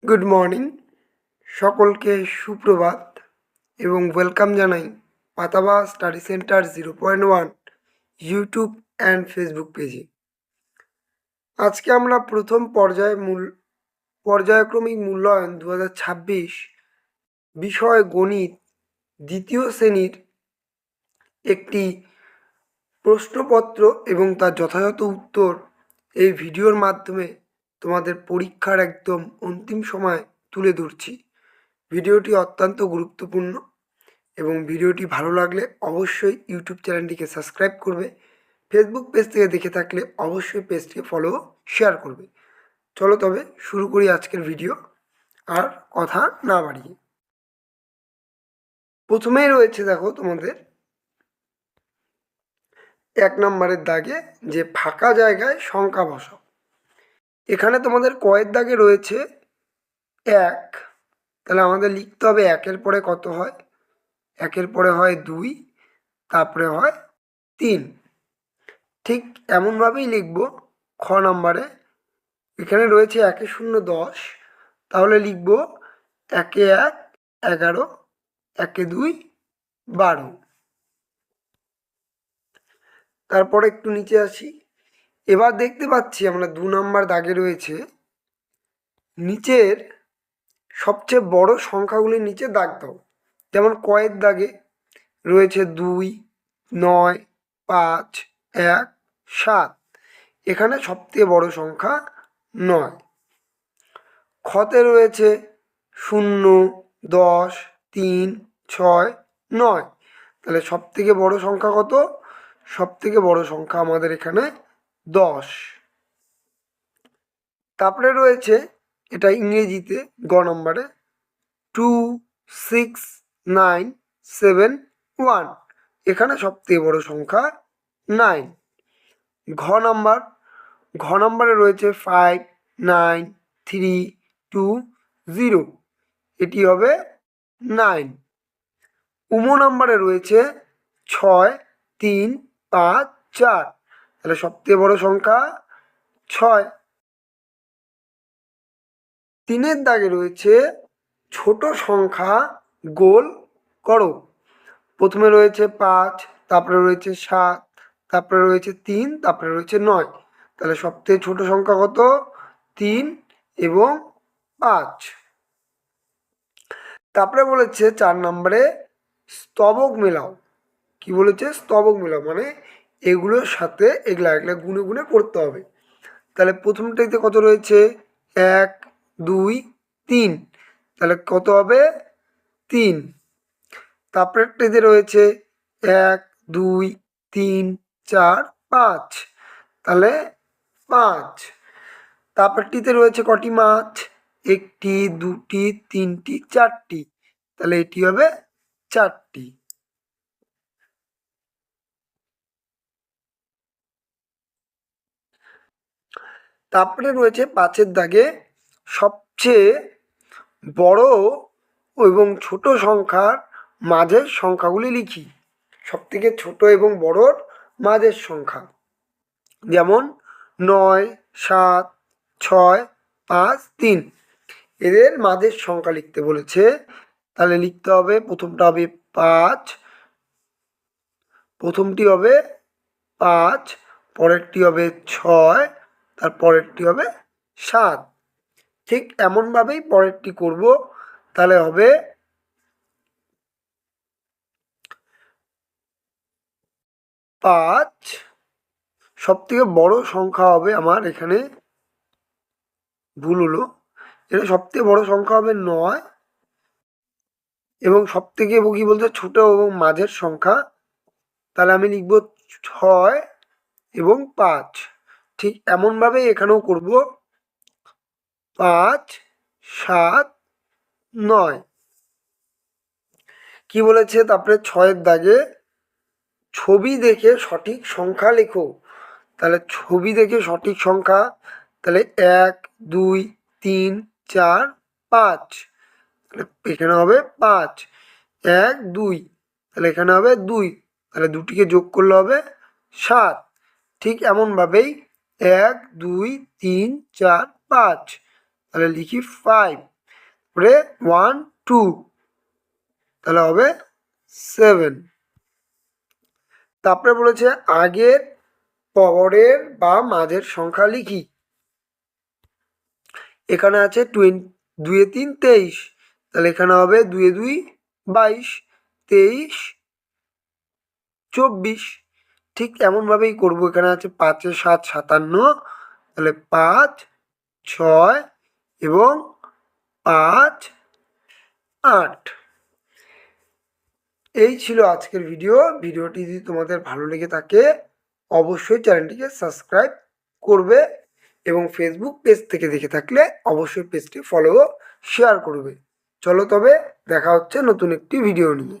Good morning, সকলকে সুপ্রভাত এবং ওয়েলকাম জানাই পাতাবা study centre 0.1 YouTube and Facebook পেজে। আজকে আমরা প্রথম পর্যায়ক্রমিক মূল্যায়ন 2026 বিষয় গণিত দ্বিতীয় শ্রেণীর একটি প্রশ্নপত্র এবং তার যথাযথ উত্তর এই ভিডিওর মাধ্যমে তোমাদের পরীক্ষার একদম অন্তিম সময় তুলে ধরছি। ভিডিওটি অত্যন্ত গুরুত্বপূর্ণ এবং ভিডিওটি ভালো লাগলে অবশ্যই ইউটিউব চ্যানেলটিকে সাবস্ক্রাইব করবে। ফেসবুক পেজ থেকে দেখে থাকলে অবশ্যই পেজটিকে ফলো শেয়ার করবে। চলো তবে শুরু করি আজকের ভিডিও, আর কথা না বাড়িয়ে। প্রথমেই রয়েছে দেখো তোমাদের 1 নম্বরের দাগে যে ফাঁকা জায়গায় সংখ্যা বসাও। এখানে তোমাদের কয়ের দাগে রয়েছে 1, তাহলে আমাদের লিখতে হবে 1-এর পরে কত হয়। 1-এর পরে হয় 2, তারপরে হয় 3। ঠিক এমনভাবেই লিখব খ নম্বরে। এখানে রয়েছে 1-এ 0 10, তাহলে লিখব 1-এ 1 11, 1-এ 2 12। তারপরে একটু নিচে আসি। এবার দেখতে পাচ্ছি আমরা 2 নম্বর দাগে রয়েছে নিচের সবচেয়ে বড় সংখ্যাগুলির নিচে দাগ দাও। যেমন কয়ের দাগে রয়েছে 2, 9, 5, 1, 7। এখানে সবথেকে বড় সংখ্যা 9। খতে রয়েছে 0, 10, 3, 6, 9। তাহলে সবথেকে বড় সংখ্যা কত? সবথেকে বড় সংখ্যা আমাদের এখানে 10। তারপরে রয়েছে, এটা ইংরেজিতে গ নম্বরে, 2, 6, 9, 7, 1। এখানে সবথেকে বড় সংখ্যা 9। ঘ নম্বরে রয়েছে 5, 9, 3, 2, 0। এটি হবে 9। উমো নম্বরে রয়েছে 6, 3, 5, 4। তাহলে সবথেকে বড় সংখ্যা 6। 3-এর দাগে রয়েছে ছোট সংখ্যা গোল করো। প্রথমে রয়েছে 5, তারপরে রয়েছে 7, তারপরে রয়েছে 3, তারপরে রয়েছে 9। তাহলে সবথেকে ছোট সংখ্যা কত? 3 এবং 5। তারপরে বলেছে 4 নম্বরে স্তবক মেলাও। কি বলেছে? স্তবক মেলাও, মানে এগুলোর সাথে এগুলা গুনে গুনে করতে হবে। তাহলে প্রথমটাতে কত রয়েছে? 1, 2, 3। তাহলে কত হবে? 3। তারপরেরটাতে রয়েছে 1, 2, 3, 4, 5। তাহলে 5। তারপরটিতে রয়েছে কটি মাছ? 1টি, 2টি, 3টি, 4টি। তাহলে এটি হবে 4টি। তারপরে রয়েছে 5-এর দাগে সবচেয়ে বড় এবং ছোট সংখ্যার মাঝের সংখ্যাগুলি লিখি। সবথেকে ছোট এবং বড়র মাঝের সংখ্যা, যেমন 9, 7, 6, 5, 3। এদের মাঝের সংখ্যা লিখতে বলেছে। তাহলে লিখতে হবে, প্রথমটা হবে 5, প্রথমটি হবে 5, পরেরটি হবে 6, তারপরেরটি হবে 7। ঠিক এমনভাবেই পরেরটি করব। তাহলে হবে 5। সবথেকে বড় সংখ্যা হবে আমার এখানে ভুল হলো, এটা সবথেকে বড় সংখ্যা হবে 9 এবং সবথেকে কি বলতে ছোট এবং মাঝের সংখ্যা। তাহলে আমি লিখব 6 এবং 5। ঠিক এমনভাবেই এখানেও করব, 5, 7, 9। কি বলেছে? তারপরে 6-এর দাগে ছবি দেখে সঠিক সংখ্যা লেখো। তাহলে ছবি দেখে সঠিক সংখ্যা, তাহলে 1, 2, 3, 4, 5। তাহলে এখানে হবে 5, 1, 2। তাহলে এখানে হবে 2। তাহলে দুটিকে যোগ করলে হবে 7। ঠিক এমনভাবেই 1, 2, 3, 4, 5। তাহলে লিখি 5। পরে 1 2, তাহলে হবে 7। তারপরে বলেছে আগের পরের বা মাঝের সংখ্যা লিখি। এখানে আছে 2 এ 3 23, তাহলে এখানে হবে 2 এ 2 22, 23 24। ঠিক এমনভাবেই করবো। এখানে আছে 5 এ 7 57, তাহলে 5 6 এবং 5 8। এই ছিল আজকের ভিডিওটি যদি তোমাদের ভালো লেগে থাকে অবশ্যই চ্যানেলটিকে সাবস্ক্রাইব করবে এবং ফেসবুক পেজ থেকে দেখে থাকলে অবশ্যই পেজটি ফলো ও শেয়ার করবে। চলো তবে দেখা হচ্ছে নতুন একটি ভিডিও নিয়ে।